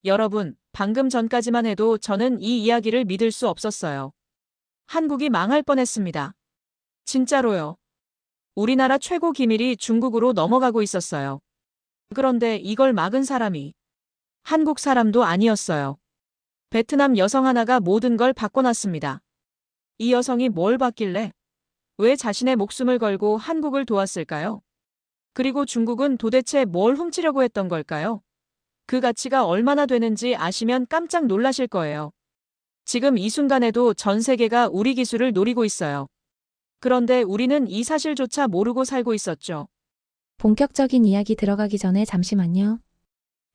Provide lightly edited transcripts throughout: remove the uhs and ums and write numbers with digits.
여러분, 방금 전까지만 해도 저는 이 이야기를 믿을 수 없었어요. 한국이 망할 뻔했습니다. 진짜로요. 우리나라 최고 기밀이 중국으로 넘어가고 있었어요. 그런데 이걸 막은 사람이 한국 사람도 아니었어요. 베트남 여성 하나가 모든 걸 바꿔놨습니다. 이 여성이 뭘 봤길래 왜 자신의 목숨을 걸고 한국을 도왔을까요? 그리고 중국은 도대체 뭘 훔치려고 했던 걸까요? 그 가치가 얼마나 되는지 아시면 깜짝 놀라실 거예요. 지금 이 순간에도 전 세계가 우리 기술을 노리고 있어요. 그런데 우리는 이 사실조차 모르고 살고 있었죠. 본격적인 이야기 들어가기 전에 잠시만요.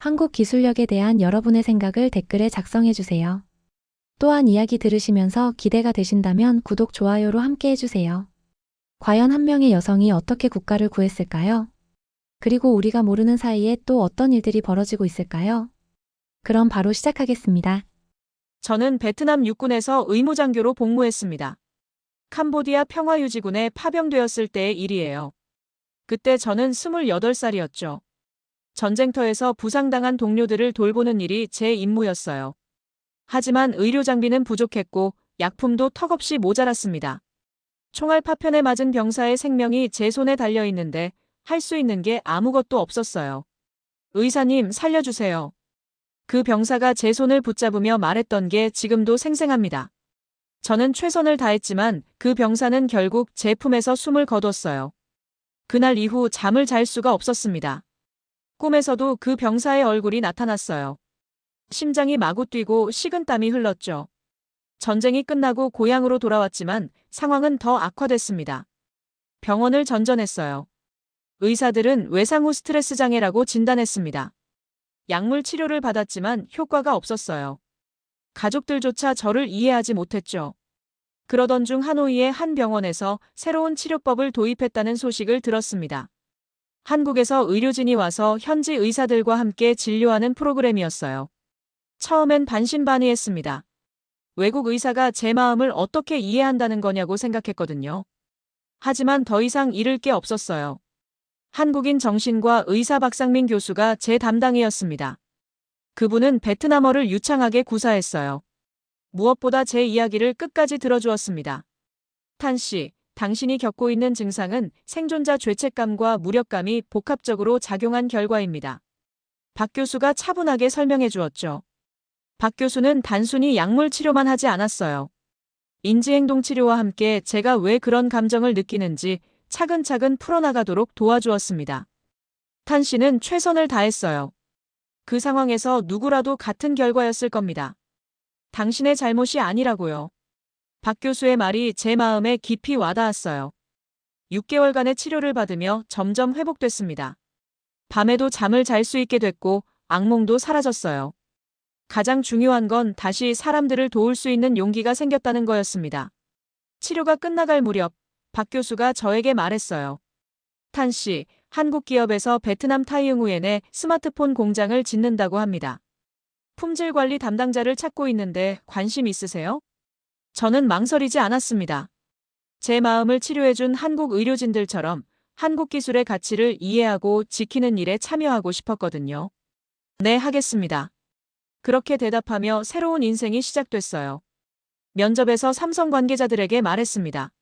한국 기술력에 대한 여러분의 생각을 댓글에 작성해주세요. 또한 이야기 들으시면서 기대가 되신다면 구독, 좋아요로 함께 해주세요. 과연 한 명의 여성이 어떻게 국가를 구했을까요? 그리고 우리가 모르는 사이에 또 어떤 일들이 벌어지고 있을까요? 그럼 바로 시작하겠습니다. 저는 베트남 육군에서 의무장교로 복무했습니다. 캄보디아 평화유지군에 파병되었을 때의 일이에요. 그때 저는 28살이었죠. 전쟁터에서 부상당한 동료들을 돌보는 일이 제 임무였어요. 하지만 의료 장비는 부족했고 약품도 턱없이 모자랐습니다. 총알 파편에 맞은 병사의 생명이 제 손에 달려 있는데 할 수 있는 게 아무것도 없었어요. 의사님, 살려주세요. 그 병사가 제 손을 붙잡으며 말했던 게 지금도 생생합니다. 저는 최선을 다했지만 그 병사는 결국 제 품에서 숨을 거뒀어요. 그날 이후 잠을 잘 수가 없었습니다. 꿈에서도 그 병사의 얼굴이 나타났어요. 심장이 마구 뛰고 식은땀이 흘렀죠. 전쟁이 끝나고 고향으로 돌아왔지만 상황은 더 악화됐습니다. 병원을 전전했어요. 의사들은 외상 후 스트레스 장애라고 진단했습니다. 약물 치료를 받았지만 효과가 없었어요. 가족들조차 저를 이해하지 못했죠. 그러던 중 하노이의 한 병원에서 새로운 치료법을 도입했다는 소식을 들었습니다. 한국에서 의료진이 와서 현지 의사들과 함께 진료하는 프로그램이었어요. 처음엔 반신반의했습니다. 외국 의사가 제 마음을 어떻게 이해한다는 거냐고 생각했거든요. 하지만 더 이상 잃을 게 없었어요. 한국인 정신과 의사 박상민 교수가 제 담당이었습니다. 그분은 베트남어를 유창하게 구사했어요. 무엇보다 제 이야기를 끝까지 들어주었습니다. 탄 씨, 당신이 겪고 있는 증상은 생존자 죄책감과 무력감이 복합적으로 작용한 결과입니다. 박 교수가 차분하게 설명해 주었죠. 박 교수는 단순히 약물 치료만 하지 않았어요. 인지행동 치료와 함께 제가 왜 그런 감정을 느끼는지 차근차근 풀어나가도록 도와주었습니다. 탄 씨는 최선을 다했어요. 그 상황에서 누구라도 같은 결과였을 겁니다. 당신의 잘못이 아니라고요. 박 교수의 말이 제 마음에 깊이 와닿았어요. 6개월간의 치료를 받으며 점점 회복됐습니다. 밤에도 잠을 잘 수 있게 됐고 악몽도 사라졌어요. 가장 중요한 건 다시 사람들을 도울 수 있는 용기가 생겼다는 거였습니다. 치료가 끝나갈 무렵 박 교수가 저에게 말했어요. 탄 씨, 한국 기업에서 베트남 타이응우엔에 스마트폰 공장을 짓는다고 합니다. 품질 관리 담당자를 찾고 있는데 관심 있으세요? 저는 망설이지 않았습니다. 제 마음을 치료해준 한국 의료진들처럼 한국 기술의 가치를 이해하고 지키는 일에 참여하고 싶었거든요. 네, 하겠습니다. 그렇게 대답하며 새로운 인생이 시작됐어요. 면접에서 삼성 관계자들에게 말했습니다.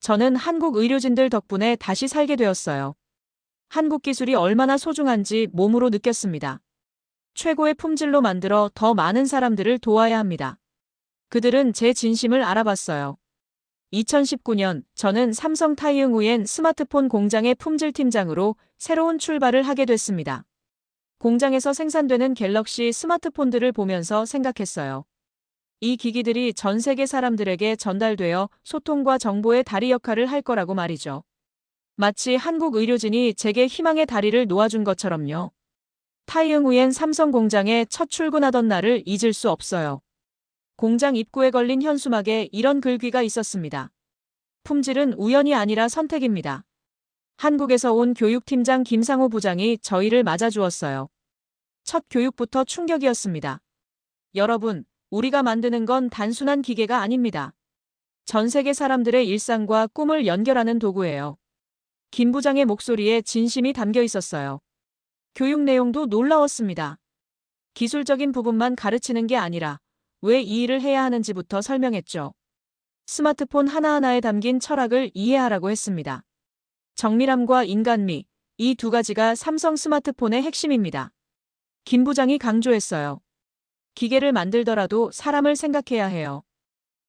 저는 한국 의료진들 덕분에 다시 살게 되었어요. 한국 기술이 얼마나 소중한지 몸으로 느꼈습니다. 최고의 품질로 만들어 더 많은 사람들을 도와야 합니다. 그들은 제 진심을 알아봤어요. 2019년 저는 삼성 타이응우엔 스마트폰 공장의 품질팀장으로 새로운 출발을 하게 됐습니다. 공장에서 생산되는 갤럭시 스마트폰들을 보면서 생각했어요. 이 기기들이 전 세계 사람들에게 전달되어 소통과 정보의 다리 역할을 할 거라고 말이죠. 마치 한국 의료진이 제게 희망의 다리를 놓아준 것처럼요. 타이응우엔 삼성 공장에 첫 출근하던 날을 잊을 수 없어요. 공장 입구에 걸린 현수막에 이런 글귀가 있었습니다. 품질은 우연이 아니라 선택입니다. 한국에서 온 교육팀장 김상호 부장이 저희를 맞아주었어요. 첫 교육부터 충격이었습니다. 여러분, 우리가 만드는 건 단순한 기계가 아닙니다. 전 세계 사람들의 일상과 꿈을 연결하는 도구예요. 김 부장의 목소리에 진심이 담겨 있었어요. 교육 내용도 놀라웠습니다. 기술적인 부분만 가르치는 게 아니라 왜 이 일을 해야 하는지부터 설명했죠. 스마트폰 하나하나에 담긴 철학을 이해하라고 했습니다. 정밀함과 인간미, 이 두 가지가 삼성 스마트폰의 핵심입니다. 김 부장이 강조했어요. 기계를 만들더라도 사람을 생각해야 해요.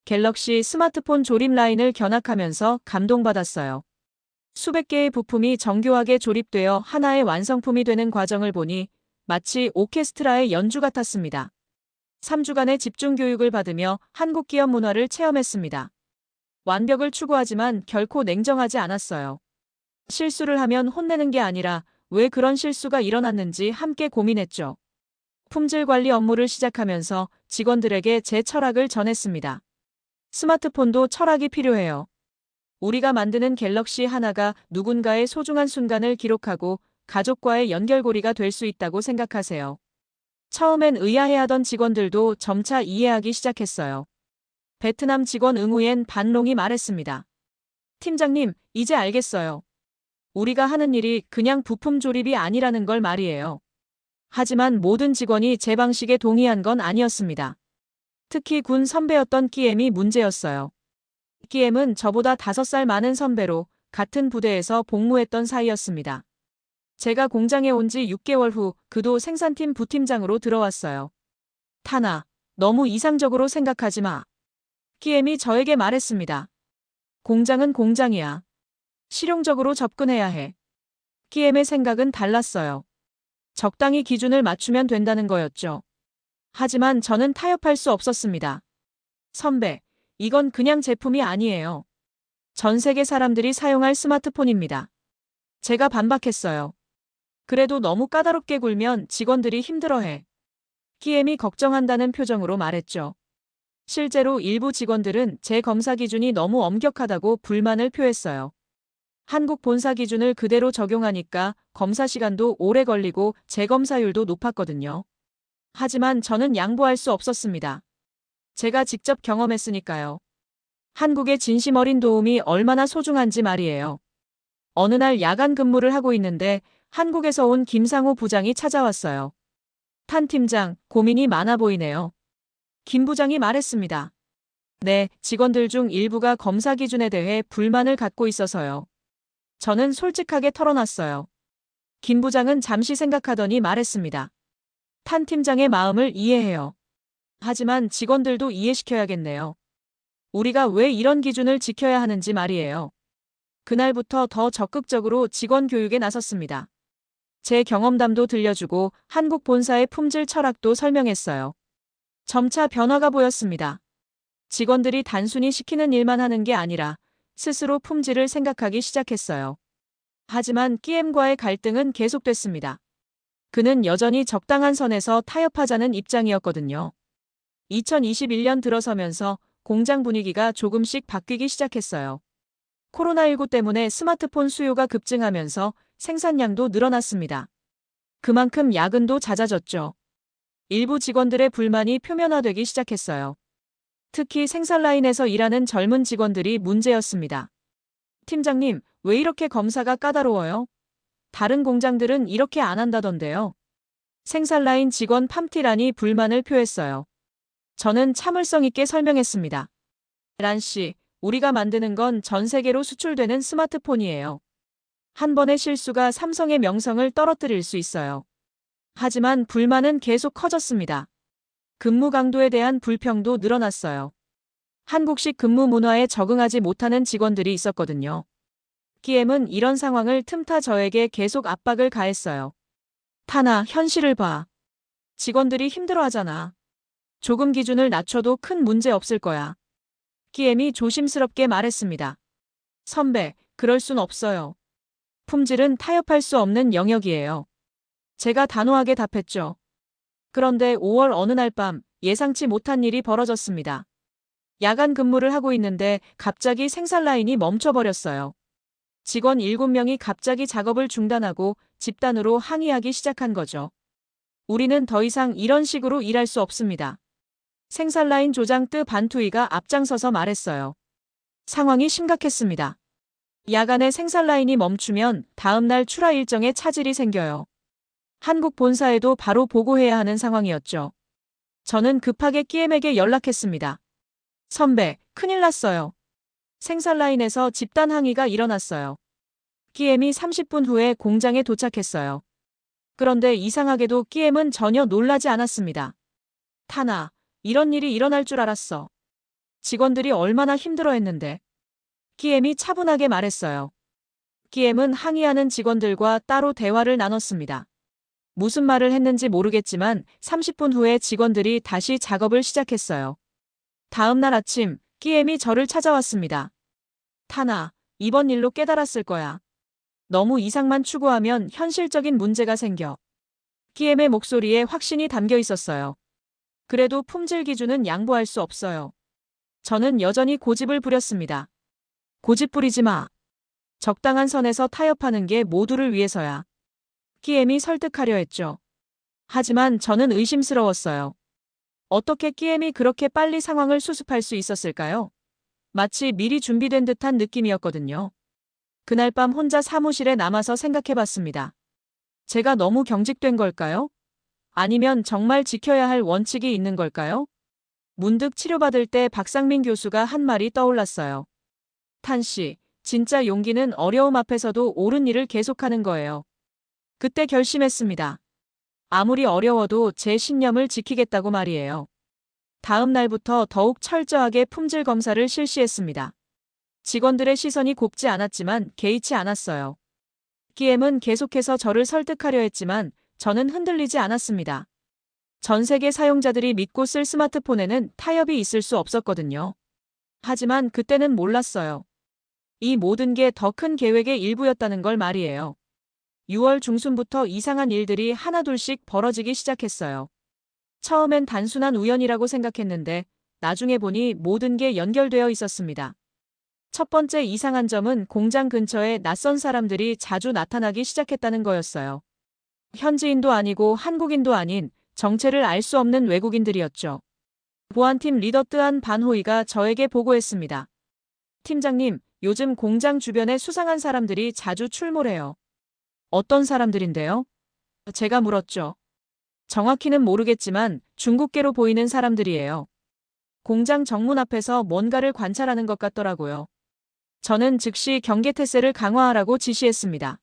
갤럭시 스마트폰 조립 라인을 견학하면서 감동받았어요. 수백 개의 부품이 정교하게 조립되어 하나의 완성품이 되는 과정을 보니 마치 오케스트라의 연주 같았습니다. 3주간의 집중 교육을 받으며 한국 기업 문화를 체험했습니다. 완벽을 추구하지만 결코 냉정하지 않았어요. 실수를 하면 혼내는 게 아니라 왜 그런 실수가 일어났는지 함께 고민했죠. 품질 관리 업무를 시작하면서 직원들에게 제 철학을 전했습니다. 스마트폰도 철학이 필요해요. 우리가 만드는 갤럭시 하나가 누군가의 소중한 순간을 기록하고 가족과의 연결고리가 될 수 있다고 생각하세요. 처음엔 의아해하던 직원들도 점차 이해하기 시작했어요. 베트남 직원 응우엔 반롱이 말했습니다. 팀장님, 이제 알겠어요. 우리가 하는 일이 그냥 부품 조립이 아니라는 걸 말이에요. 하지만 모든 직원이 제 방식에 동의한 건 아니었습니다. 특히 군 선배였던 끼엠이 문제였어요. 끼엠은 저보다 5살 많은 선배로 같은 부대에서 복무했던 사이였습니다. 제가 공장에 온 지 6개월 후 그도 생산팀 부팀장으로 들어왔어요. 타나, 너무 이상적으로 생각하지 마. 끼엠이 저에게 말했습니다. 공장은 공장이야. 실용적으로 접근해야 해. 끼엠의 생각은 달랐어요. 적당히 기준을 맞추면 된다는 거였죠. 하지만 저는 타협할 수 없었습니다. 선배, 이건 그냥 제품이 아니에요. 전 세계 사람들이 사용할 스마트폰입니다. 제가 반박했어요. 그래도 너무 까다롭게 굴면 직원들이 힘들어해. 끼엠이 걱정한다는 표정으로 말했죠. 실제로 일부 직원들은 제 검사 기준이 너무 엄격하다고 불만을 표했어요. 한국 본사 기준을 그대로 적용하니까 검사 시간도 오래 걸리고 재검사율도 높았거든요. 하지만 저는 양보할 수 없었습니다. 제가 직접 경험했으니까요. 한국의 진심 어린 도움이 얼마나 소중한지 말이에요. 어느 날 야간 근무를 하고 있는데 한국에서 온 김상호 부장이 찾아왔어요. 탄 팀장, 고민이 많아 보이네요. 김 부장이 말했습니다. 네, 직원들 중 일부가 검사 기준에 대해 불만을 갖고 있어서요. 저는 솔직하게 털어놨어요. 김 부장은 잠시 생각하더니 말했습니다. 탄 팀장의 마음을 이해해요. 하지만 직원들도 이해시켜야겠네요. 우리가 왜 이런 기준을 지켜야 하는지 말이에요. 그날부터 더 적극적으로 직원 교육에 나섰습니다. 제 경험담도 들려주고 한국 본사의 품질 철학도 설명했어요. 점차 변화가 보였습니다. 직원들이 단순히 시키는 일만 하는 게 아니라 스스로 품질을 생각하기 시작했어요. 하지만 끼엠과의 갈등은 계속됐습니다. 그는 여전히 적당한 선에서 타협하자는 입장이었거든요. 2021년 들어서면서 공장 분위기가 조금씩 바뀌기 시작했어요. 코로나19 때문에 스마트폰 수요가 급증하면서 생산량도 늘어났습니다. 그만큼 야근도 잦아졌죠. 일부 직원들의 불만이 표면화되기 시작했어요. 특히 생산라인에서 일하는 젊은 직원들이 문제였습니다. 팀장님, 왜 이렇게 검사가 까다로워요? 다른 공장들은 이렇게 안 한다던데요. 생산라인 직원 팜티란이 불만을 표했어요. 저는 참을성 있게 설명했습니다. 란 씨, 우리가 만드는 건 전 세계로 수출되는 스마트폰이에요. 한 번의 실수가 삼성의 명성을 떨어뜨릴 수 있어요. 하지만 불만은 계속 커졌습니다. 근무 강도에 대한 불평도 늘어났어요. 한국식 근무 문화에 적응하지 못하는 직원들이 있었거든요. 끼엠은 이런 상황을 틈타 저에게 계속 압박을 가했어요. 타나, 현실을 봐. 직원들이 힘들어하잖아. 조금 기준을 낮춰도 큰 문제 없을 거야. 끼엠이 조심스럽게 말했습니다. 선배, 그럴 순 없어요. 품질은 타협할 수 없는 영역이에요. 제가 단호하게 답했죠. 그런데 5월 어느 날 밤 예상치 못한 일이 벌어졌습니다. 야간 근무를 하고 있는데 갑자기 생산 라인이 멈춰버렸어요. 직원 7명이 갑자기 작업을 중단하고 집단으로 항의하기 시작한 거죠. 우리는 더 이상 이런 식으로 일할 수 없습니다. 생산 라인 조장 뜨 반투이가 앞장서서 말했어요. 상황이 심각했습니다. 야간에 생산 라인이 멈추면 다음 날 출하 일정에 차질이 생겨요. 한국 본사에도 바로 보고해야 하는 상황이었죠. 저는 급하게 끼엠에게 연락했습니다. 선배, 큰일 났어요. 생산 라인에서 집단 항의가 일어났어요. 끼엠이 30분 후에 공장에 도착했어요. 그런데 이상하게도 끼엠은 전혀 놀라지 않았습니다. 타나, 이런 일이 일어날 줄 알았어. 직원들이 얼마나 힘들어했는데. 끼엠이 차분하게 말했어요. 끼엠은 항의하는 직원들과 따로 대화를 나눴습니다. 무슨 말을 했는지 모르겠지만 30분 후에 직원들이 다시 작업을 시작했어요. 다음 날 아침, 끼엠이 저를 찾아왔습니다. 타나, 이번 일로 깨달았을 거야. 너무 이상만 추구하면 현실적인 문제가 생겨. 끼엠의 목소리에 확신이 담겨 있었어요. 그래도 품질 기준은 양보할 수 없어요. 저는 여전히 고집을 부렸습니다. 고집 부리지 마. 적당한 선에서 타협하는 게 모두를 위해서야. 끼엠이 설득하려 했죠. 하지만 저는 의심스러웠어요. 어떻게 끼엠이 그렇게 빨리 상황을 수습할 수 있었을까요? 마치 미리 준비된 듯한 느낌이었거든요. 그날 밤 혼자 사무실에 남아서 생각해봤습니다. 제가 너무 경직된 걸까요? 아니면 정말 지켜야 할 원칙이 있는 걸까요? 문득 치료받을 때 박상민 교수가 한 말이 떠올랐어요. 탄 씨, 진짜 용기는 어려움 앞에서도 옳은 일을 계속하는 거예요. 그때 결심했습니다. 아무리 어려워도 제 신념을 지키겠다고 말이에요. 다음 날부터 더욱 철저하게 품질 검사를 실시했습니다. 직원들의 시선이 곱지 않았지만 개의치 않았어요. 끼엠은 계속해서 저를 설득하려 했지만 저는 흔들리지 않았습니다. 전 세계 사용자들이 믿고 쓸 스마트폰에는 타협이 있을 수 없었거든요. 하지만 그때는 몰랐어요. 이 모든 게 더 큰 계획의 일부였다는 걸 말이에요. 6월 중순부터 이상한 일들이 하나둘씩 벌어지기 시작했어요. 처음엔 단순한 우연이라고 생각했는데 나중에 보니 모든 게 연결되어 있었습니다. 첫 번째 이상한 점은 공장 근처에 낯선 사람들이 자주 나타나기 시작했다는 거였어요. 현지인도 아니고 한국인도 아닌 정체를 알 수 없는 외국인들이었죠. 보안팀 리더 뜨안 반호이가 저에게 보고했습니다. 팀장님, 요즘 공장 주변에 수상한 사람들이 자주 출몰해요. 어떤 사람들인데요? 제가 물었죠. 정확히는 모르겠지만 중국계로 보이는 사람들이에요. 공장 정문 앞에서 뭔가를 관찰하는 것 같더라고요. 저는 즉시 경계태세를 강화하라고 지시했습니다.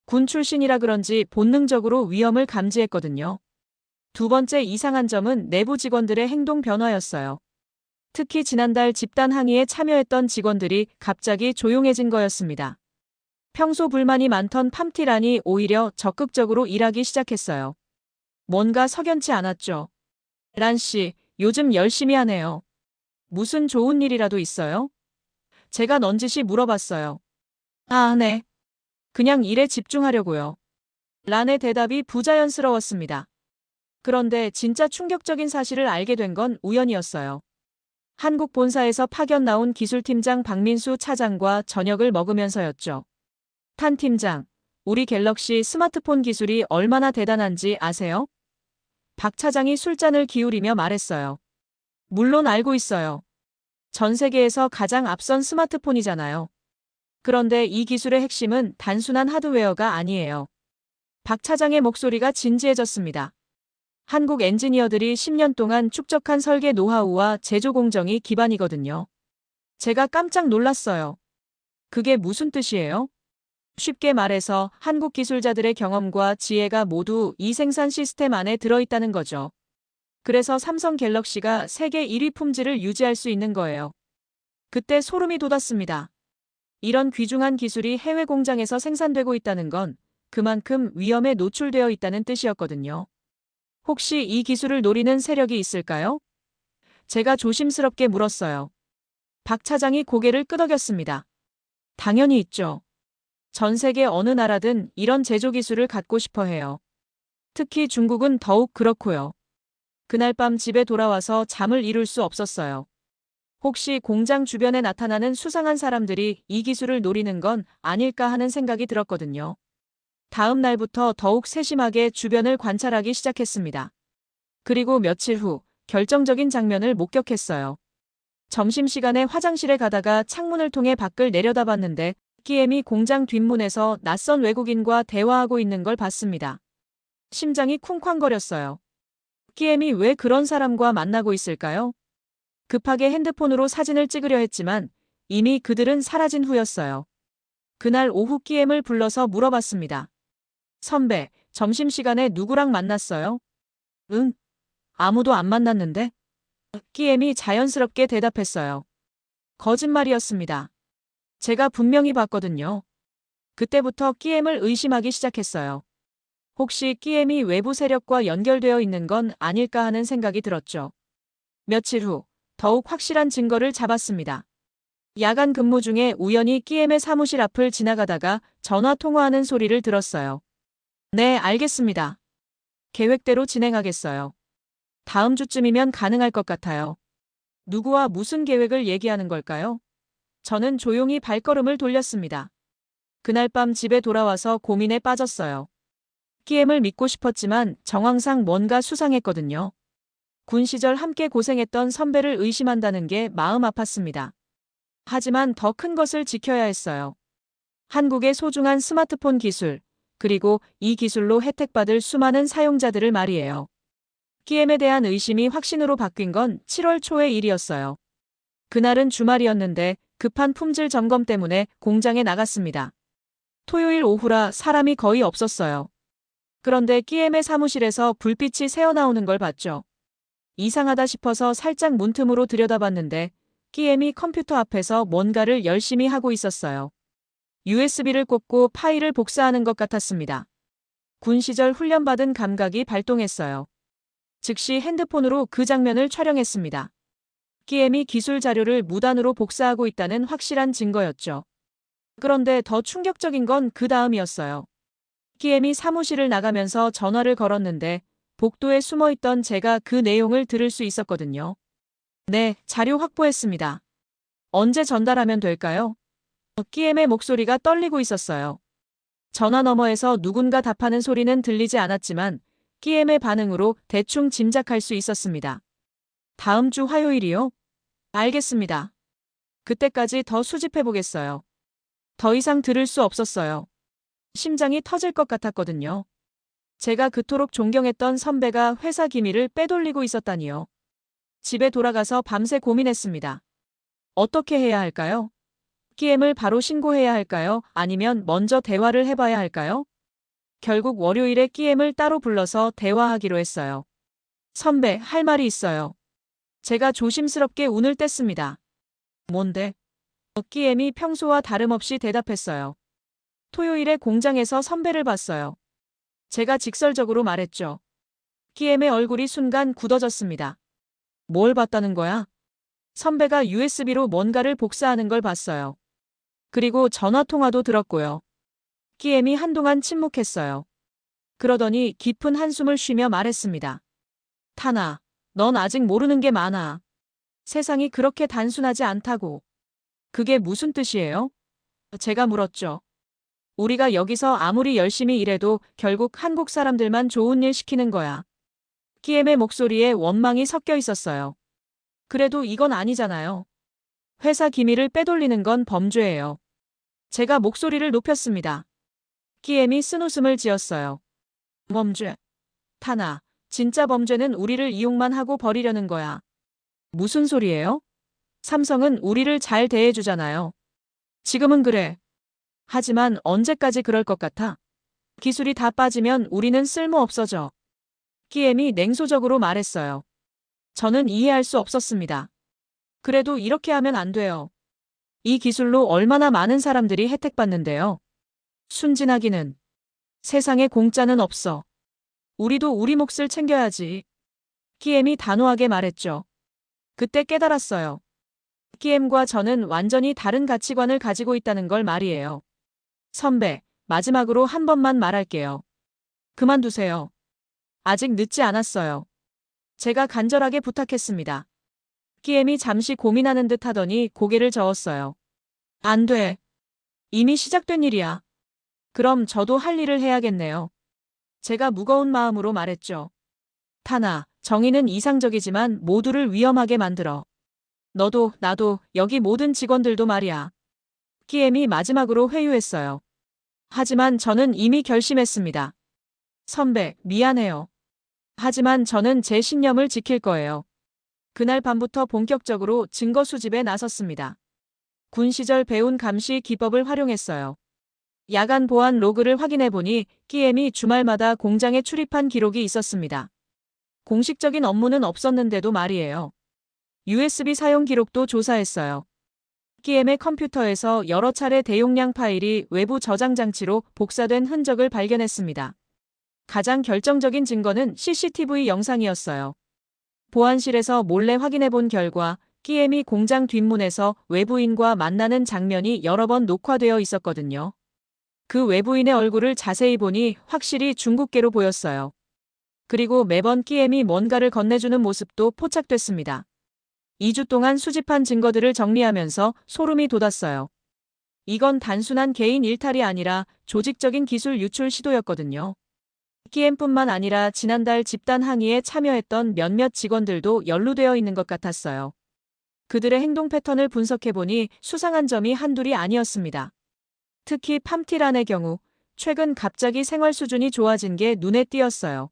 군 출신이라 그런지 본능적으로 위험을 감지했거든요. 두 번째 이상한 점은 내부 직원들의 행동 변화였어요. 특히 지난달 집단 항의에 참여했던 직원들이 갑자기 조용해진 거였습니다. 평소 불만이 많던 팜티란이 오히려 적극적으로 일하기 시작했어요. 뭔가 석연치 않았죠. 란 씨, 요즘 열심히 하네요. 무슨 좋은 일이라도 있어요? 제가 넌지시 물어봤어요. 아, 네. 그냥 일에 집중하려고요. 란의 대답이 부자연스러웠습니다. 그런데 진짜 충격적인 사실을 알게 된 건 우연이었어요. 한국 본사에서 파견 나온 기술팀장 박민수 차장과 저녁을 먹으면서였죠. 탄 팀장, 우리 갤럭시 스마트폰 기술이 얼마나 대단한지 아세요? 박 차장이 술잔을 기울이며 말했어요. 물론 알고 있어요. 전 세계에서 가장 앞선 스마트폰이잖아요. 그런데 이 기술의 핵심은 단순한 하드웨어가 아니에요. 박 차장의 목소리가 진지해졌습니다. 한국 엔지니어들이 10년 동안 축적한 설계 노하우와 제조 공정이 기반이거든요. 제가 깜짝 놀랐어요. 그게 무슨 뜻이에요? 쉽게 말해서 한국 기술자들의 경험과 지혜가 모두 이 생산 시스템 안에 들어있다는 거죠. 그래서 삼성 갤럭시가 세계 1위 품질을 유지할 수 있는 거예요. 그때 소름이 돋았습니다. 이런 귀중한 기술이 해외 공장에서 생산되고 있다는 건 그만큼 위험에 노출되어 있다는 뜻이었거든요. 혹시 이 기술을 노리는 세력이 있을까요? 제가 조심스럽게 물었어요. 박 차장이 고개를 끄덕였습니다. 당연히 있죠. 전 세계 어느 나라든 이런 제조 기술을 갖고 싶어 해요. 특히 중국은 더욱 그렇고요. 그날 밤 집에 돌아와서 잠을 이룰 수 없었어요. 혹시 공장 주변에 나타나는 수상한 사람들이 이 기술을 노리는 건 아닐까 하는 생각이 들었거든요. 다음 날부터 더욱 세심하게 주변을 관찰하기 시작했습니다. 그리고 며칠 후 결정적인 장면을 목격했어요. 점심시간에 화장실에 가다가 창문을 통해 밖을 내려다봤는데 끼엠이 공장 뒷문에서 낯선 외국인과 대화하고 있는 걸 봤습니다. 심장이 쿵쾅거렸어요. 끼엠이 왜 그런 사람과 만나고 있을까요? 급하게 핸드폰으로 사진을 찍으려 했지만 이미 그들은 사라진 후였어요. 그날 오후 끼엠을 불러서 물어봤습니다. 선배, 점심시간에 누구랑 만났어요? 응, 아무도 안 만났는데? 끼엠이 자연스럽게 대답했어요. 거짓말이었습니다. 제가 분명히 봤거든요. 그때부터 끼엠을 의심하기 시작했어요. 혹시 끼엠이 외부 세력과 연결되어 있는 건 아닐까 하는 생각이 들었죠. 며칠 후, 더욱 확실한 증거를 잡았습니다. 야간 근무 중에 우연히 끼엠의 사무실 앞을 지나가다가 전화 통화하는 소리를 들었어요. 네, 알겠습니다. 계획대로 진행하겠어요. 다음 주쯤이면 가능할 것 같아요. 누구와 무슨 계획을 얘기하는 걸까요? 저는 조용히 발걸음을 돌렸습니다. 그날 밤 집에 돌아와서 고민에 빠졌어요. 끼엠을 믿고 싶었지만 정황상 뭔가 수상했거든요. 군 시절 함께 고생했던 선배를 의심한다는 게 마음 아팠습니다. 하지만 더 큰 것을 지켜야 했어요. 한국의 소중한 스마트폰 기술, 그리고 이 기술로 혜택받을 수많은 사용자들을 말이에요. 끼엠에 대한 의심이 확신으로 바뀐 건 7월 초의 일이었어요. 그날은 주말이었는데 급한 품질 점검 때문에 공장에 나갔습니다. 토요일 오후라 사람이 거의 없었어요. 그런데 끼엠의 사무실에서 불빛이 새어나오는 걸 봤죠. 이상하다 싶어서 살짝 문틈으로 들여다봤는데 끼엠이 컴퓨터 앞에서 뭔가를 열심히 하고 있었어요. USB를 꽂고 파일을 복사하는 것 같았습니다. 군 시절 훈련받은 감각이 발동했어요. 즉시 핸드폰으로 그 장면을 촬영했습니다. 끼엠이 기술 자료를 무단으로 복사하고 있다는 확실한 증거였죠. 그런데 더 충격적인 건 그 다음이었어요. 끼엠이 사무실을 나가면서 전화를 걸었는데 복도에 숨어있던 제가 그 내용을 들을 수 있었거든요. 네, 자료 확보했습니다. 언제 전달하면 될까요? 끼엠의 목소리가 떨리고 있었어요. 전화 너머에서 누군가 답하는 소리는 들리지 않았지만 끼엠의 반응으로 대충 짐작할 수 있었습니다. 다음 주 화요일이요? 알겠습니다. 그때까지 더 수집해보겠어요. 더 이상 들을 수 없었어요. 심장이 터질 것 같았거든요. 제가 그토록 존경했던 선배가 회사 기밀을 빼돌리고 있었다니요. 집에 돌아가서 밤새 고민했습니다. 어떻게 해야 할까요? 끼엠을 바로 신고해야 할까요? 아니면 먼저 대화를 해봐야 할까요? 결국 월요일에 끼엠을 따로 불러서 대화하기로 했어요. 선배, 할 말이 있어요. 제가 조심스럽게 운을 뗐습니다. 뭔데? 끼엠이 평소와 다름없이 대답했어요. 토요일에 공장에서 선배를 봤어요. 제가 직설적으로 말했죠. 끼엠의 얼굴이 순간 굳어졌습니다. 뭘 봤다는 거야? 선배가 USB로 뭔가를 복사하는 걸 봤어요. 그리고 전화통화도 들었고요. 끼엠이 한동안 침묵했어요. 그러더니 깊은 한숨을 쉬며 말했습니다. 타나, 넌 아직 모르는 게 많아. 세상이 그렇게 단순하지 않다고. 그게 무슨 뜻이에요? 제가 물었죠. 우리가 여기서 아무리 열심히 일해도 결국 한국 사람들만 좋은 일 시키는 거야. 끼엠의 목소리에 원망이 섞여 있었어요. 그래도 이건 아니잖아요. 회사 기밀을 빼돌리는 건 범죄예요. 제가 목소리를 높였습니다. 끼엠이 쓴웃음을 지었어요. 범죄. 타나, 진짜 범죄는 우리를 이용만 하고 버리려는 거야. 무슨 소리예요? 삼성은 우리를 잘 대해주잖아요. 지금은 그래. 하지만 언제까지 그럴 것 같아? 기술이 다 빠지면 우리는 쓸모 없어져. 끼엠이 냉소적으로 말했어요. 저는 이해할 수 없었습니다. 그래도 이렇게 하면 안 돼요. 이 기술로 얼마나 많은 사람들이 혜택받는데요. 순진하기는. 세상에 공짜는 없어. 우리도 우리 몫을 챙겨야지. 끼엠이 단호하게 말했죠. 그때 깨달았어요. 끼엠과 저는 완전히 다른 가치관을 가지고 있다는 걸 말이에요. 선배, 마지막으로 한 번만 말할게요. 그만두세요. 아직 늦지 않았어요. 제가 간절하게 부탁했습니다. 끼엠이 잠시 고민하는 듯 하더니 고개를 저었어요. 안 돼. 이미 시작된 일이야. 그럼 저도 할 일을 해야겠네요. 제가 무거운 마음으로 말했죠. 타나, 정의는 이상적이지만 모두를 위험하게 만들어. 너도 나도 여기 모든 직원들도 말이야. 끼엠이 마지막으로 회유했어요. 하지만 저는 이미 결심했습니다. 선배, 미안해요. 하지만 저는 제 신념을 지킬 거예요. 그날 밤부터 본격적으로 증거 수집에 나섰습니다. 군 시절 배운 감시 기법을 활용했어요. 야간 보안 로그를 확인해 보니 끼엠이 주말마다 공장에 출입한 기록이 있었습니다. 공식적인 업무는 없었는데도 말이에요. USB 사용 기록도 조사했어요. 끼엠의 컴퓨터에서 여러 차례 대용량 파일이 외부 저장 장치로 복사된 흔적을 발견했습니다. 가장 결정적인 증거는 CCTV 영상이었어요. 보안실에서 몰래 확인해 본 결과 끼엠이 공장 뒷문에서 외부인과 만나는 장면이 여러 번 녹화되어 있었거든요. 그 외부인의 얼굴을 자세히 보니 확실히 중국계로 보였어요. 그리고 매번 끼엠이 뭔가를 건네주는 모습도 포착됐습니다. 2주 동안 수집한 증거들을 정리하면서 소름이 돋았어요. 이건 단순한 개인 일탈이 아니라 조직적인 기술 유출 시도였거든요. 끼엠뿐만 아니라 지난달 집단 항의에 참여했던 몇몇 직원들도 연루되어 있는 것 같았어요. 그들의 행동 패턴을 분석해보니 수상한 점이 한둘이 아니었습니다. 특히 팜티란의 경우 최근 갑자기 생활 수준이 좋아진 게 눈에 띄었어요.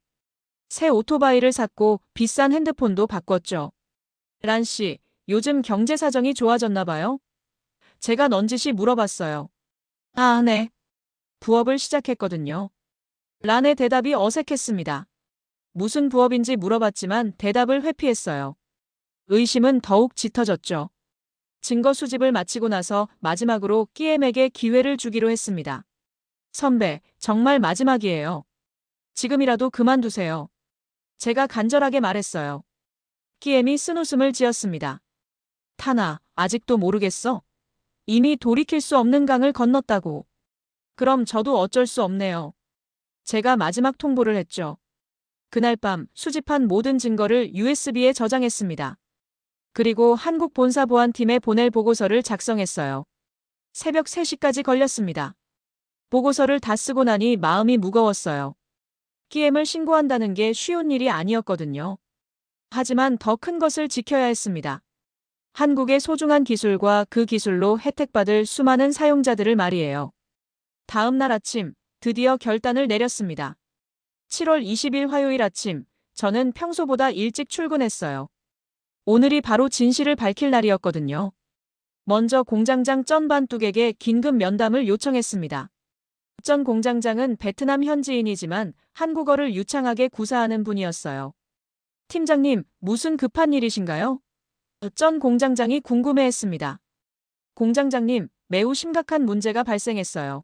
새 오토바이를 샀고 비싼 핸드폰도 바꿨죠. 란 씨, 요즘 경제 사정이 좋아졌나 봐요? 제가 넌지시 물어봤어요. 아, 네. 부업을 시작했거든요. 란의 대답이 어색했습니다. 무슨 부업인지 물어봤지만 대답을 회피했어요. 의심은 더욱 짙어졌죠. 증거 수집을 마치고 나서 마지막으로 끼엠에게 기회를 주기로 했습니다. 선배, 정말 마지막이에요. 지금이라도 그만두세요. 제가 간절하게 말했어요. 끼엠이 쓴웃음을 지었습니다. 타나, 아직도 모르겠어? 이미 돌이킬 수 없는 강을 건넜다고. 그럼 저도 어쩔 수 없네요. 제가 마지막 통보를 했죠. 그날 밤 수집한 모든 증거를 USB에 저장했습니다. 그리고 한국 본사 보안팀에 보낼 보고서를 작성했어요. 새벽 3시까지 걸렸습니다. 보고서를 다 쓰고 나니 마음이 무거웠어요. 끼엠을 신고한다는 게 쉬운 일이 아니었거든요. 하지만 더 큰 것을 지켜야 했습니다. 한국의 소중한 기술과 그 기술로 혜택받을 수많은 사용자들을 말이에요. 다음 날 아침, 드디어 결단을 내렸습니다. 7월 20일 화요일 아침, 저는 평소보다 일찍 출근했어요. 오늘이 바로 진실을 밝힐 날이었거든요. 먼저 공장장 쩐 반뚝에게 긴급 면담을 요청했습니다. 쩐 공장장은 베트남 현지인이지만 한국어를 유창하게 구사하는 분이었어요. 팀장님, 무슨 급한 일이신가요? 쩐 공장장이 궁금해했습니다. 공장장님, 매우 심각한 문제가 발생했어요.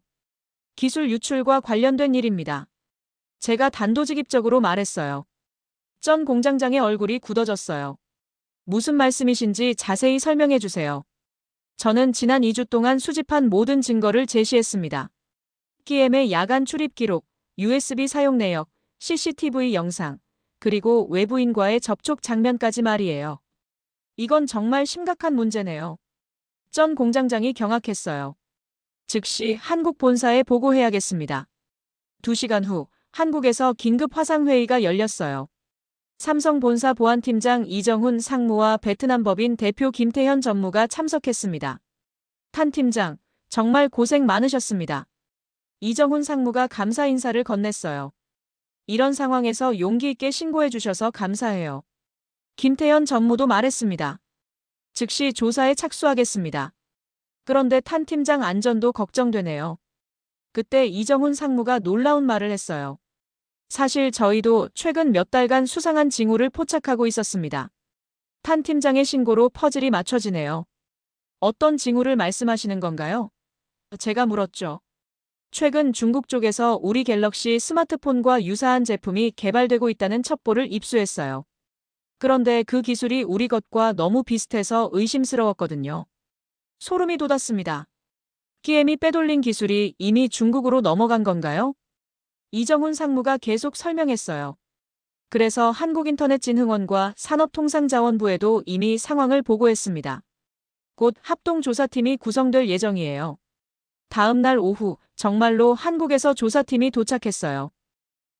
기술 유출과 관련된 일입니다. 제가 단도직입적으로 말했어요. 쩐 공장장의 얼굴이 굳어졌어요. 무슨 말씀이신지 자세히 설명해 주세요. 저는 지난 2주 동안 수집한 모든 증거를 제시했습니다. 끼엠의 야간 출입 기록, USB 사용 내역, CCTV 영상, 그리고 외부인과의 접촉 장면까지 말이에요. 이건 정말 심각한 문제네요. 쩐 공장장이 경악했어요. 즉시 한국 본사에 보고해야겠습니다. 2시간 후 한국에서 긴급 화상회의가 열렸어요. 삼성 본사 보안팀장 이정훈 상무와 베트남 법인 대표 김태현 전무가 참석했습니다. 탄 팀장, 정말 고생 많으셨습니다. 이정훈 상무가 감사 인사를 건넸어요. 이런 상황에서 용기 있게 신고해 주셔서 감사해요. 김태현 전무도 말했습니다. 즉시 조사에 착수하겠습니다. 그런데 탄 팀장 안전도 걱정되네요. 그때 이정훈 상무가 놀라운 말을 했어요. 사실 저희도 최근 몇 달간 수상한 징후를 포착하고 있었습니다. 탄 팀장의 신고로 퍼즐이 맞춰지네요. 어떤 징후를 말씀하시는 건가요? 제가 물었죠. 최근 중국 쪽에서 우리 갤럭시 스마트폰과 유사한 제품이 개발되고 있다는 첩보를 입수했어요. 그런데 그 기술이 우리 것과 너무 비슷해서 의심스러웠거든요. 소름이 돋았습니다. 끼엠이 빼돌린 기술이 이미 중국으로 넘어간 건가요? 이정훈 상무가 계속 설명했어요. 그래서 한국인터넷진흥원과 산업통상자원부에도 이미 상황을 보고했습니다. 곧 합동조사팀이 구성될 예정이에요. 다음 날 오후 정말로 한국에서 조사팀이 도착했어요.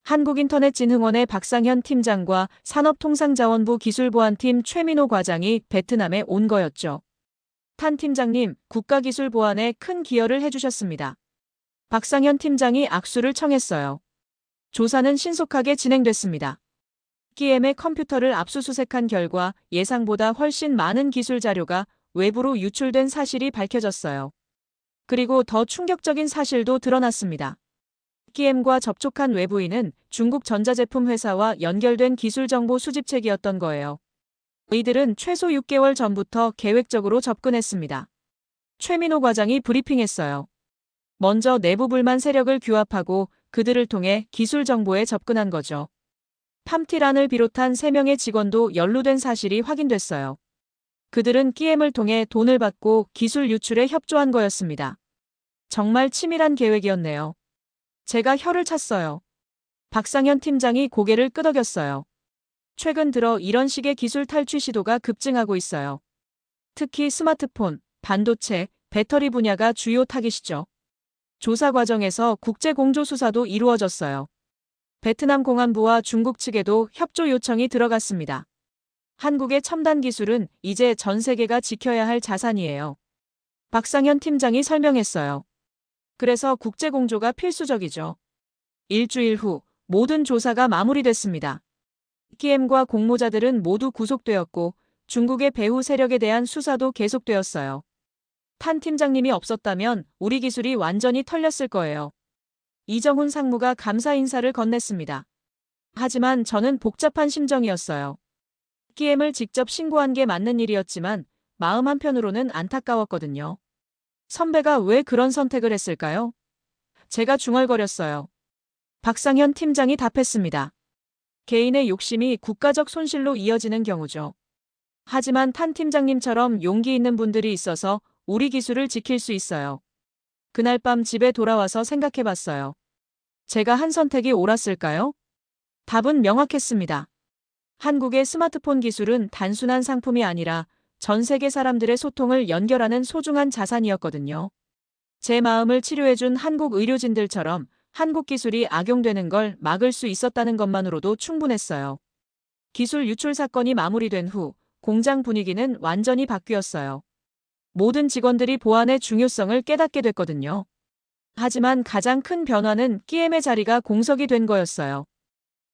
한국인터넷진흥원의 박상현 팀장과 산업통상자원부 기술보안팀 최민호 과장이 베트남에 온 거였죠. 탄 팀장님, 국가기술보안에 큰 기여를 해주셨습니다. 박상현 팀장이 악수를 청했어요. 조사는 신속하게 진행됐습니다. PM의 컴퓨터를 압수수색한 결과 예상보다 훨씬 많은 기술 자료가 외부로 유출된 사실이 밝혀졌어요. 그리고 더 충격적인 사실도 드러났습니다. PM과 접촉한 외부인은 중국 전자제품 회사와 연결된 기술 정보 수집책이었던 거예요. 이들은 최소 6개월 전부터 계획적으로 접근했습니다. 최민호 과장이 브리핑했어요. 먼저 내부 불만 세력을 규합하고 그들을 통해 기술 정보에 접근한 거죠. 팜티란을 비롯한 3명의 직원도 연루된 사실이 확인됐어요. 그들은 PM을 통해 돈을 받고 기술 유출에 협조한 거였습니다. 정말 치밀한 계획이었네요. 제가 혀를 찼어요. 박상현 팀장이 고개를 끄덕였어요. 최근 들어 이런 식의 기술 탈취 시도가 급증하고 있어요. 특히 스마트폰, 반도체, 배터리 분야가 주요 타깃이죠. 조사 과정에서 국제 공조 수사도 이루어졌어요. 베트남 공안부와 중국 측에도 협조 요청이 들어갔습니다. 한국의 첨단 기술은 이제 전 세계가 지켜야 할 자산이에요. 박상현 팀장이 설명했어요. 그래서 국제 공조가 필수적이죠. 일주일 후 모든 조사가 마무리됐습니다. PM과 공모자들은 모두 구속되었고 중국의 배후 세력에 대한 수사도 계속되었어요. 탄 팀장님이 없었다면 우리 기술이 완전히 털렸을 거예요. 이정훈 상무가 감사 인사를 건넸습니다. 하지만 저는 복잡한 심정이었어요. PM을 직접 신고한 게 맞는 일이었지만 마음 한편으로는 안타까웠거든요. 선배가 왜 그런 선택을 했을까요? 제가 중얼거렸어요. 박상현 팀장이 답했습니다. 개인의 욕심이 국가적 손실로 이어지는 경우죠. 하지만 탄 팀장님처럼 용기 있는 분들이 있어서 우리 기술을 지킬 수 있어요. 그날 밤 집에 돌아와서 생각해봤어요. 제가 한 선택이 옳았을까요? 답은 명확했습니다. 한국의 스마트폰 기술은 단순한 상품이 아니라 전 세계 사람들의 소통을 연결하는 소중한 자산이었거든요. 제 마음을 치료해준 한국 의료진들처럼 한국 기술이 악용되는 걸 막을 수 있었다는 것만으로도 충분했어요. 기술 유출 사건이 마무리된 후 공장 분위기는 완전히 바뀌었어요. 모든 직원들이 보안의 중요성을 깨닫게 됐거든요. 하지만 가장 큰 변화는 PM의 자리가 공석이 된 거였어요.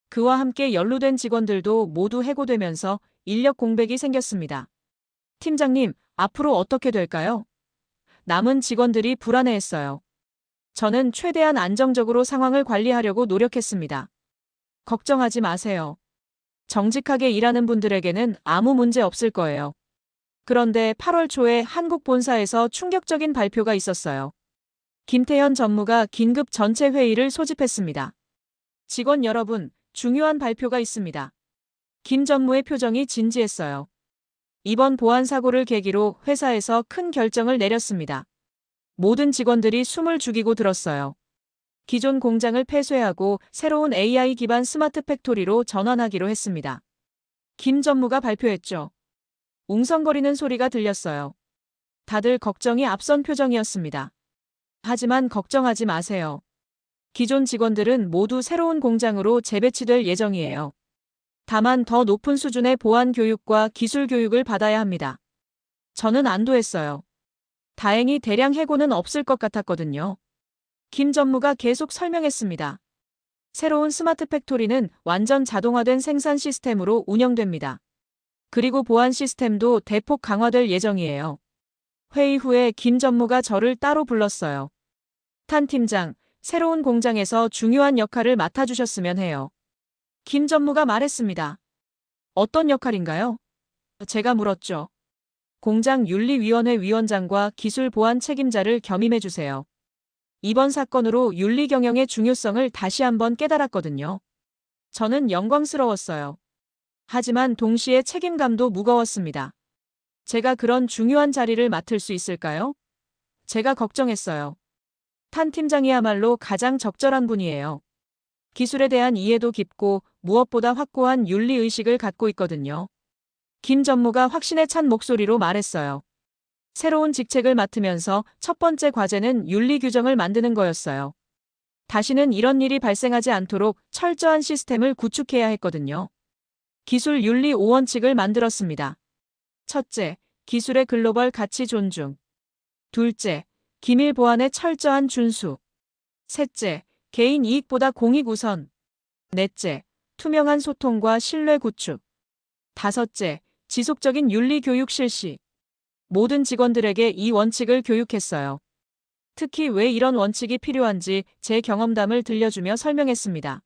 그와 함께 연루된 직원들도 모두 해고되면서 인력 공백이 생겼습니다. 팀장님, 앞으로 어떻게 될까요? 남은 직원들이 불안해했어요. 저는 최대한 안정적으로 상황을 관리하려고 노력했습니다. 걱정하지 마세요. 정직하게 일하는 분들에게는 아무 문제 없을 거예요. 그런데 8월 초에 한국 본사에서 충격적인 발표가 있었어요. 김태현 전무가 긴급 전체 회의를 소집했습니다. 직원 여러분, 중요한 발표가 있습니다. 김 전무의 표정이 진지했어요. 이번 보안 사고를 계기로 회사에서 큰 결정을 내렸습니다. 모든 직원들이 숨을 죽이고 들었어요. 기존 공장을 폐쇄하고 새로운 AI 기반 스마트 팩토리로 전환하기로 했습니다. 김 전무가 발표했죠. 웅성거리는 소리가 들렸어요. 다들 걱정이 앞선 표정이었습니다. 하지만 걱정하지 마세요. 기존 직원들은 모두 새로운 공장으로 재배치될 예정이에요. 다만 더 높은 수준의 보안 교육과 기술 교육을 받아야 합니다. 저는 안도했어요. 다행히 대량 해고는 없을 것 같았거든요. 김 전무가 계속 설명했습니다. 새로운 스마트 팩토리는 완전 자동화된 생산 시스템으로 운영됩니다. 그리고 보안 시스템도 대폭 강화될 예정이에요. 회의 후에 김 전무가 저를 따로 불렀어요. 탄 팀장, 새로운 공장에서 중요한 역할을 맡아주셨으면 해요. 김 전무가 말했습니다. 어떤 역할인가요? 제가 물었죠. 공장윤리위원회 위원장과 기술보안 책임자를 겸임해주세요. 이번 사건으로 윤리경영의 중요성을 다시 한번 깨달았거든요. 저는 영광스러웠어요. 하지만 동시에 책임감도 무거웠습니다. 제가 그런 중요한 자리를 맡을 수 있을까요? 제가 걱정했어요. 탄 팀장이야말로 가장 적절한 분이에요. 기술에 대한 이해도 깊고 무엇보다 확고한 윤리의식을 갖고 있거든요. 김 전무가 확신에 찬 목소리로 말했어요. 새로운 직책을 맡으면서 첫 번째 과제는 윤리 규정을 만드는 거였어요. 다시는 이런 일이 발생하지 않도록 철저한 시스템을 구축해야 했거든요. 기술 윤리 5원칙을 만들었습니다. 첫째, 기술의 글로벌 가치 존중. 둘째, 기밀 보안의 철저한 준수. 셋째, 개인 이익보다 공익 우선. 넷째, 투명한 소통과 신뢰 구축. 다섯째, 지속적인 윤리 교육 실시. 모든 직원들에게 이 원칙을 교육했어요. 특히 왜 이런 원칙이 필요한지 제 경험담을 들려주며 설명했습니다.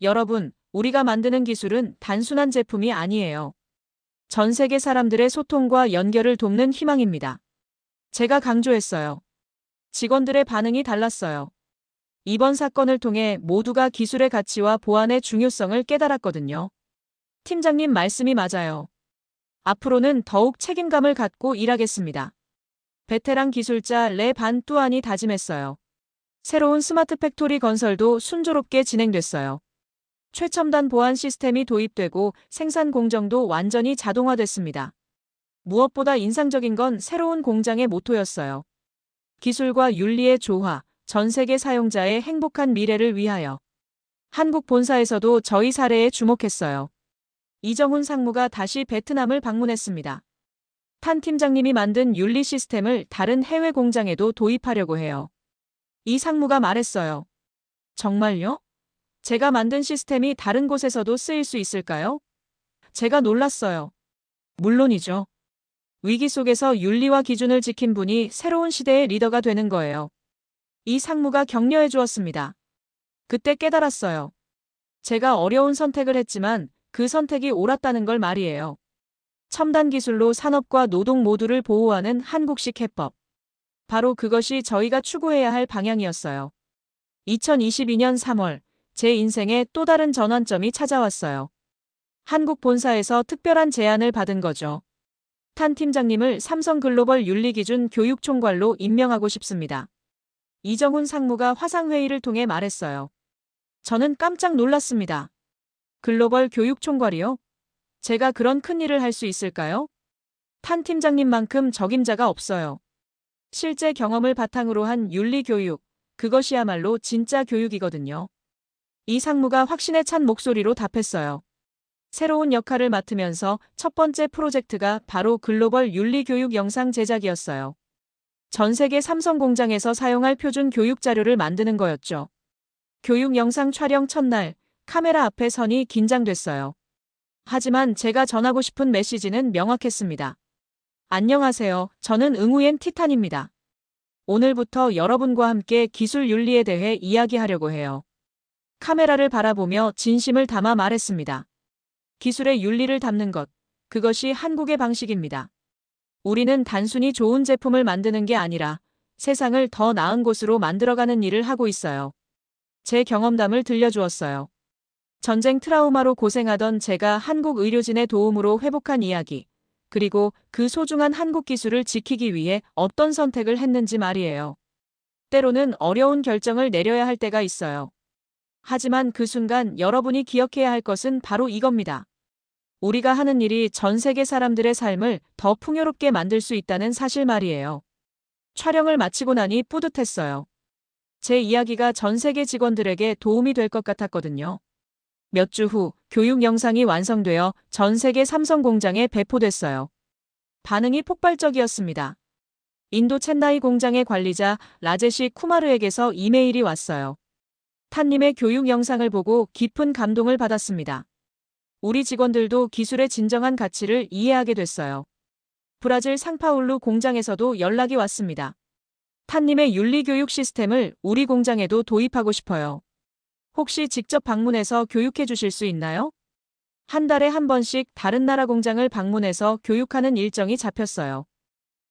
여러분, 우리가 만드는 기술은 단순한 제품이 아니에요. 전 세계 사람들의 소통과 연결을 돕는 희망입니다. 제가 강조했어요. 직원들의 반응이 달랐어요. 이번 사건을 통해 모두가 기술의 가치와 보안의 중요성을 깨달았거든요. 팀장님 말씀이 맞아요. 앞으로는 더욱 책임감을 갖고 일하겠습니다. 베테랑 기술자 레 반 뚜안이 다짐했어요. 새로운 스마트 팩토리 건설도 순조롭게 진행됐어요. 최첨단 보안 시스템이 도입되고 생산 공정도 완전히 자동화됐습니다. 무엇보다 인상적인 건 새로운 공장의 모토였어요. 기술과 윤리의 조화, 전 세계 사용자의 행복한 미래를 위하여. 한국 본사에서도 저희 사례에 주목했어요. 이정훈 상무가 다시 베트남을 방문했습니다. 탄 팀장님이 만든 윤리 시스템을 다른 해외 공장에도 도입하려고 해요. 이 상무가 말했어요. 정말요? 제가 만든 시스템이 다른 곳에서도 쓰일 수 있을까요? 제가 놀랐어요. 물론이죠. 위기 속에서 윤리와 기준을 지킨 분이 새로운 시대의 리더가 되는 거예요. 이 상무가 격려해 주었습니다. 그때 깨달았어요. 제가 어려운 선택을 했지만 그 선택이 옳았다는 걸 말이에요. 첨단 기술로 산업과 노동 모두를 보호하는 한국식 해법. 바로 그것이 저희가 추구해야 할 방향이었어요. 2022년 3월, 제 인생에 또 다른 전환점이 찾아왔어요. 한국 본사에서 특별한 제안을 받은 거죠. 탄 팀장님을 삼성 글로벌 윤리기준 교육총괄로 임명하고 싶습니다. 이정훈 상무가 화상회의를 통해 말했어요. 저는 깜짝 놀랐습니다. 글로벌 교육총괄이요? 제가 그런 큰 일을 할 수 있을까요? 탄 팀장님만큼 적임자가 없어요. 실제 경험을 바탕으로 한 윤리교육, 그것이야말로 진짜 교육이거든요. 이 상무가 확신에 찬 목소리로 답했어요. 새로운 역할을 맡으면서 첫 번째 프로젝트가 바로 글로벌 윤리교육 영상 제작이었어요. 전 세계 삼성 공장에서 사용할 표준 교육 자료를 만드는 거였죠. 교육 영상 촬영 첫날, 카메라 앞에 서니 긴장됐어요. 하지만 제가 전하고 싶은 메시지는 명확했습니다. 안녕하세요. 저는 응우옌 티탄입니다. 오늘부터 여러분과 함께 기술 윤리에 대해 이야기하려고 해요. 카메라를 바라보며 진심을 담아 말했습니다. 기술의 윤리를 담는 것, 그것이 한국의 방식입니다. 우리는 단순히 좋은 제품을 만드는 게 아니라 세상을 더 나은 곳으로 만들어가는 일을 하고 있어요. 제 경험담을 들려주었어요. 전쟁 트라우마로 고생하던 제가 한국 의료진의 도움으로 회복한 이야기, 그리고 그 소중한 한국 기술을 지키기 위해 어떤 선택을 했는지 말이에요. 때로는 어려운 결정을 내려야 할 때가 있어요. 하지만 그 순간 여러분이 기억해야 할 것은 바로 이겁니다. 우리가 하는 일이 전 세계 사람들의 삶을 더 풍요롭게 만들 수 있다는 사실 말이에요. 촬영을 마치고 나니 뿌듯했어요. 제 이야기가 전 세계 직원들에게 도움이 될 것 같았거든요. 몇 주 후 교육 영상이 완성되어 전 세계 삼성 공장에 배포됐어요. 반응이 폭발적이었습니다. 인도 첸나이 공장의 관리자 라제시 쿠마르에게서 이메일이 왔어요. 탄님의 교육 영상을 보고 깊은 감동을 받았습니다. 우리 직원들도 기술의 진정한 가치를 이해하게 됐어요. 브라질 상파울루 공장에서도 연락이 왔습니다. 탄님의 윤리교육 시스템을 우리 공장에도 도입하고 싶어요. 혹시 직접 방문해서 교육해 주실 수 있나요? 한 달에 한 번씩 다른 나라 공장을 방문해서 교육하는 일정이 잡혔어요.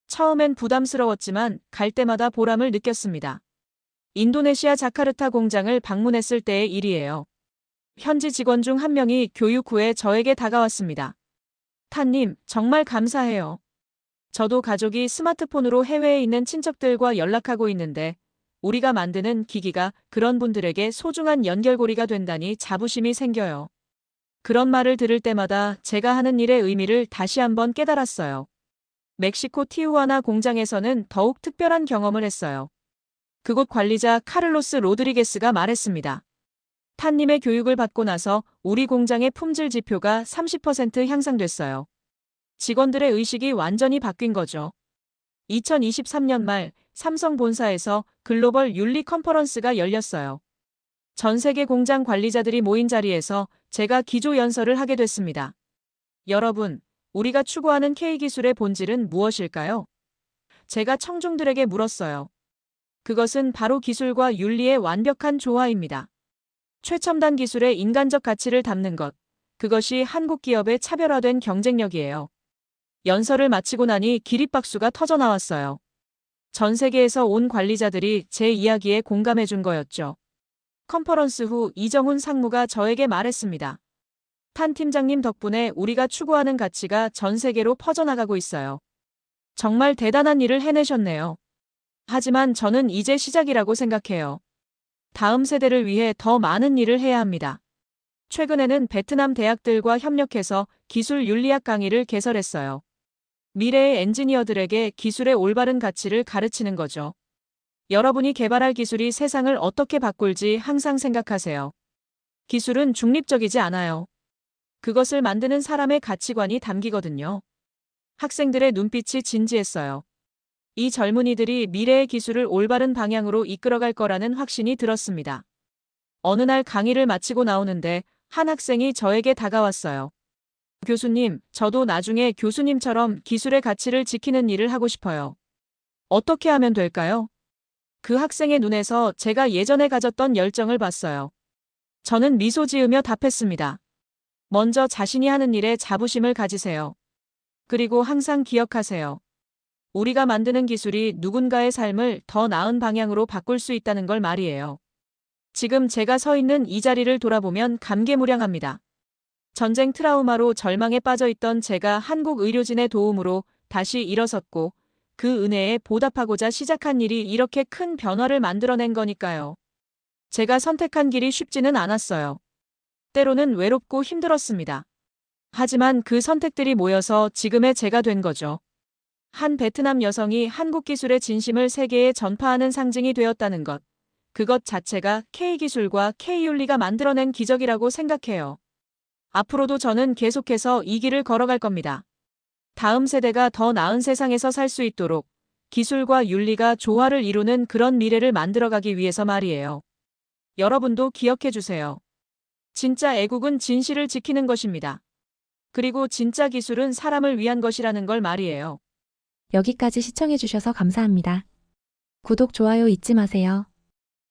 처음엔 부담스러웠지만 갈 때마다 보람을 느꼈습니다. 인도네시아 자카르타 공장을 방문했을 때의 일이에요. 현지 직원 중 한 명이 교육 후에 저에게 다가왔습니다. 탄님, 정말 감사해요. 저도 가족이 스마트폰으로 해외에 있는 친척들과 연락하고 있는데 우리가 만드는 기기가 그런 분들에게 소중한 연결고리가 된다니 자부심이 생겨요. 그런 말을 들을 때마다 제가 하는 일의 의미를 다시 한번 깨달았어요. 멕시코 티후아나 공장에서는 더욱 특별한 경험을 했어요. 그곳 관리자 카를로스 로드리게스가 말했습니다. 탄님의 교육을 받고 나서 우리 공장의 품질 지표가 30% 향상됐어요. 직원들의 의식이 완전히 바뀐 거죠. 2023년 말 삼성 본사에서 글로벌 윤리 컨퍼런스가 열렸어요. 전 세계 공장 관리자들이 모인 자리에서 제가 기조 연설을 하게 됐습니다. 여러분, 우리가 추구하는 K기술의 본질은 무엇일까요? 제가 청중들에게 물었어요. 그것은 바로 기술과 윤리의 완벽한 조화입니다. 최첨단 기술의 인간적 가치를 담는 것, 그것이 한국 기업의 차별화된 경쟁력이에요. 연설을 마치고 나니 기립박수가 터져 나왔어요. 전 세계에서 온 관리자들이 제 이야기에 공감해 준 거였죠. 컨퍼런스 후 이정훈 상무가 저에게 말했습니다. 탄 팀장님 덕분에 우리가 추구하는 가치가 전 세계로 퍼져나가고 있어요. 정말 대단한 일을 해내셨네요. 하지만 저는 이제 시작이라고 생각해요. 다음 세대를 위해 더 많은 일을 해야 합니다. 최근에는 베트남 대학들과 협력해서 기술 윤리학 강의를 개설했어요. 미래의 엔지니어들에게 기술의 올바른 가치를 가르치는 거죠. 여러분이 개발할 기술이 세상을 어떻게 바꿀지 항상 생각하세요. 기술은 중립적이지 않아요. 그것을 만드는 사람의 가치관이 담기거든요. 학생들의 눈빛이 진지했어요. 이 젊은이들이 미래의 기술을 올바른 방향으로 이끌어갈 거라는 확신이 들었습니다. 어느 날 강의를 마치고 나오는데 한 학생이 저에게 다가왔어요. 교수님, 저도 나중에 교수님처럼 기술의 가치를 지키는 일을 하고 싶어요. 어떻게 하면 될까요? 그 학생의 눈에서 제가 예전에 가졌던 열정을 봤어요. 저는 미소 지으며 답했습니다. 먼저 자신이 하는 일에 자부심을 가지세요. 그리고 항상 기억하세요. 우리가 만드는 기술이 누군가의 삶을 더 나은 방향으로 바꿀 수 있다는 걸 말이에요. 지금 제가 서 있는 이 자리를 돌아보면 감개무량합니다. 전쟁 트라우마로 절망에 빠져 있던 제가 한국 의료진의 도움으로 다시 일어섰고 그 은혜에 보답하고자 시작한 일이 이렇게 큰 변화를 만들어낸 거니까요. 제가 선택한 길이 쉽지는 않았어요. 때로는 외롭고 힘들었습니다. 하지만 그 선택들이 모여서 지금의 제가 된 거죠. 한 베트남 여성이 한국 기술의 진심을 세계에 전파하는 상징이 되었다는 것. 그것 자체가 K기술과 K윤리가 만들어낸 기적이라고 생각해요. 앞으로도 저는 계속해서 이 길을 걸어갈 겁니다. 다음 세대가 더 나은 세상에서 살 수 있도록 기술과 윤리가 조화를 이루는 그런 미래를 만들어가기 위해서 말이에요. 여러분도 기억해 주세요. 진짜 애국은 진실을 지키는 것입니다. 그리고 진짜 기술은 사람을 위한 것이라는 걸 말이에요. 여기까지 시청해주셔서 감사합니다. 구독, 좋아요 잊지 마세요.